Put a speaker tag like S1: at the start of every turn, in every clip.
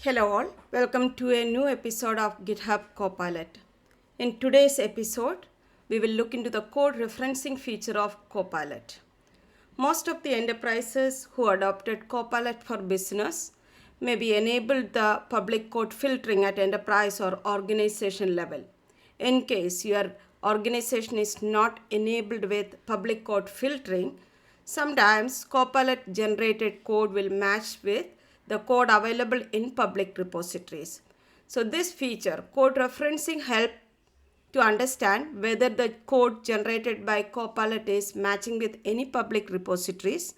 S1: Hello all, welcome to a new episode of GitHub Copilot. In today's episode, we will look into the code referencing feature of Copilot. Most of the enterprises who adopted Copilot for Business maybe enabled the public code filtering at enterprise or organization level. In case your organization is not enabled with public code filtering, sometimes Copilot generated code will match with the code available in public repositories. So this feature, code referencing, helps to understand whether the code generated by Copilot is matching with any public repositories.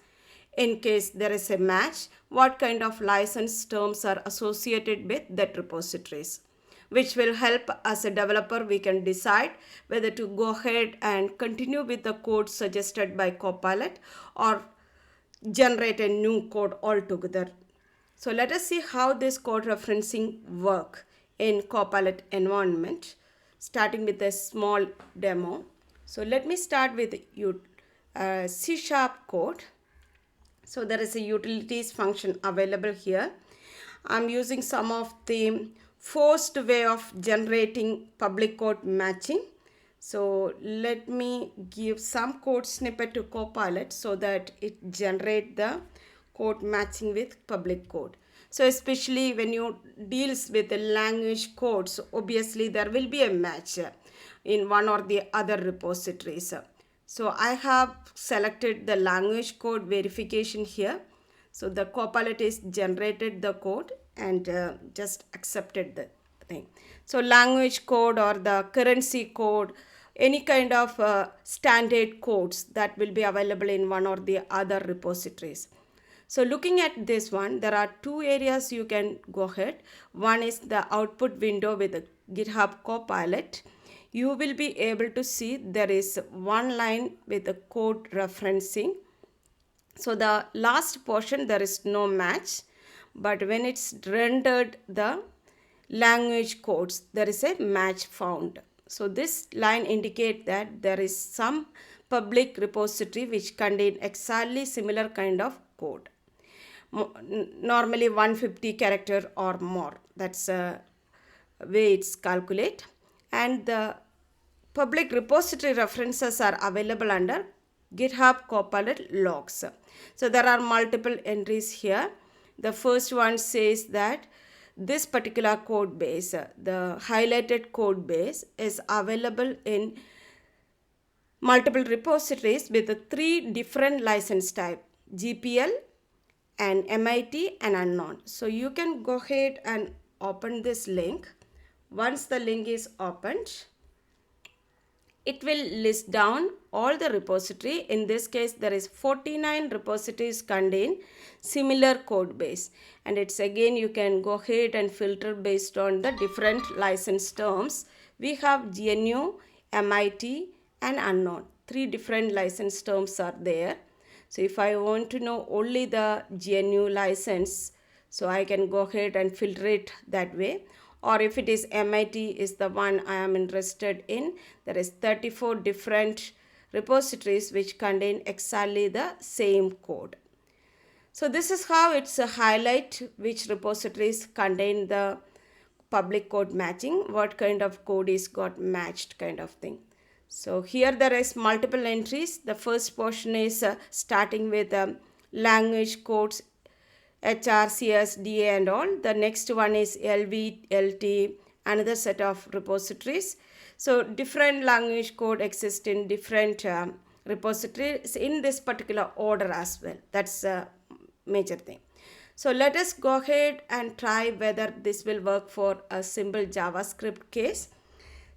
S1: In case there is a match, what kind of license terms are associated with that repositories, which will help as a developer we can decide whether to go ahead and continue with the code suggested by Copilot or generate a new code altogether. So let us see how this code referencing work in Copilot environment, starting with a small demo. So let me start with C# code. So there is a utilities function available here. I'm using some of the forced way of generating public code matching. So let me give some code snippet to Copilot so that it generate the code matching with public code. So especially when you deals with the language codes, obviously there will be a match in one or the other repositories. So I have selected the language code verification here. So the Copilot is generated the code and just accepted the thing. So language code or the currency code, any kind of standard codes that will be available in one or the other repositories. So looking at this one, there are two areas you can go ahead. One is the output window with the GitHub Copilot. You will be able to see there is one line with the code referencing. So the last portion there is no match, but when it's rendered the language codes, there is a match found. So this line indicates that there is some public repository which contain exactly similar kind of code. Normally 150 character or more. That's a way it's calculate. And the public repository references are available under GitHub Copilot logs. So there are multiple entries here. The first one says that this particular code base, the highlighted code base, is available in multiple repositories with three different license type: GPL, and MIT, and unknown. So you can go ahead and open this link. Once the link is opened, it will list down all the repository. In this case, there is 49 repositories contain similar code base. And it's again, you can go ahead and filter based on the different license terms. We have GNU, MIT, and unknown. Three different license terms are there. So if I want to know only the GNU license, so I can go ahead and filter it that way. Or if it is MIT is the one I am interested in, there is 34 different repositories which contain exactly the same code. So this is how it's a highlight which repositories contain the public code matching, what kind of code is got matched kind of thing. So here there is multiple entries. The first portion is starting with language codes, HR, CS, DA and all. The next one is LV, LT, another set of repositories. So different language code exist in different repositories in this particular order as well. That's a major thing. So let us go ahead and try whether this will work for a simple JavaScript case.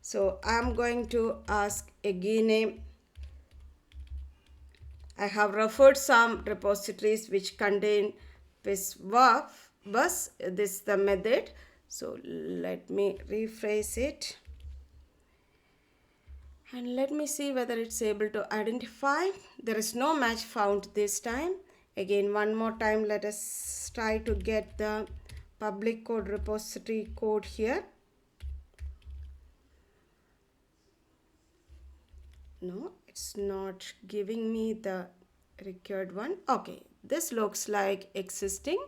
S1: So I'm going to ask again I have referred some repositories which contain this bus. This is the method. So let me rephrase it. And let me see whether it's able to identify. There is no match found this time. Again, one more time, let us try to get the public code repository code here. No, it's not giving me the required one. Okay, this looks like existing.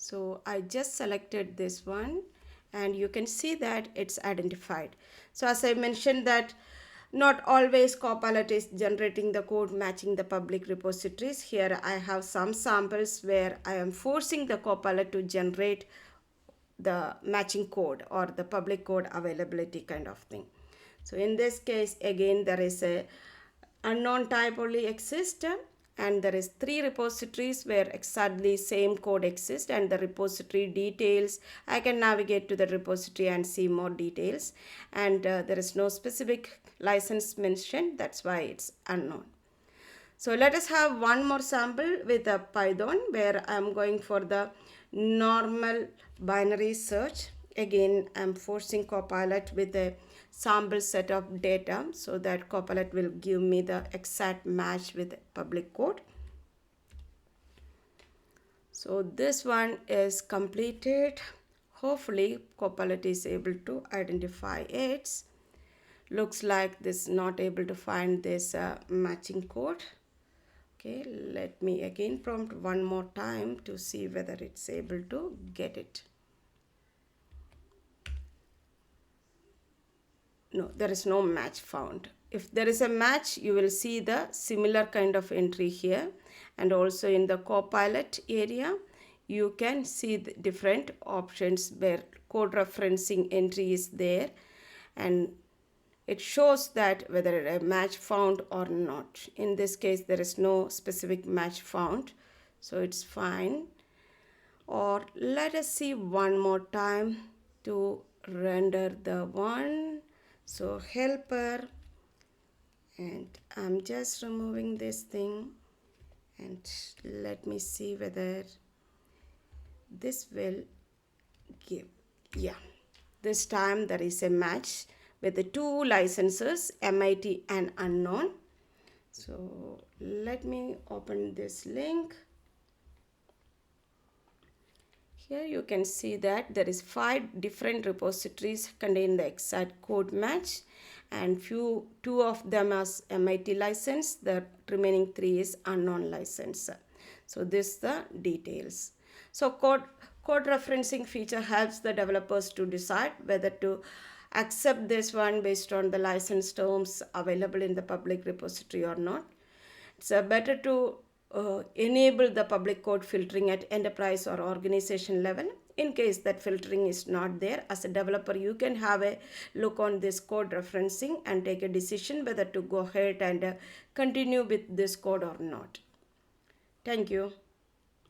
S1: So I just selected this one and you can see that it's identified. So as I mentioned that not always Copilot is generating the code matching the public repositories. Here I have some samples where I am forcing the Copilot to generate the matching code or the public code availability kind of thing. So in this case, again, there is a unknown type only exists, and there is 3 repositories where exactly same code exists, and the repository details, I can navigate to the repository and see more details, and there is no specific license mentioned, that's why it's unknown. So let us have one more sample with a Python where I'm going for the normal binary search. Again, I'm forcing Copilot with a sample set of data so that Copilot will give me the exact match with public code. So this one is completed. Hopefully Copilot is able to identify it. Looks like this not able to find this matching code. Okay, let me again prompt one more time to see whether it's able to get it. No, there is no match found. If there is a match, you will see the similar kind of entry here, and also in the Copilot area, you can see the different options where code referencing entry is there, and it shows that whether a match found or not. In this case, there is no specific match found, so it's fine. Or let us see one more time to render the one. So helper, and I'm just removing this thing, and let me see whether this will give. Yeah, this time there is a match with the 2 licenses, MIT and unknown. So let me open this link. Here you can see that there is 5 different repositories contain the exact code match, and 2 of them as MIT license, the remaining 3 is unknown license. So this the details. So code referencing feature helps the developers to decide whether to accept this one based on the license terms available in the public repository or not. It's better to enable the public code filtering at enterprise or organization level. In case that filtering is not there, as a developer, you can have a look on this code referencing and take a decision whether to go ahead and continue with this code or not. Thank you.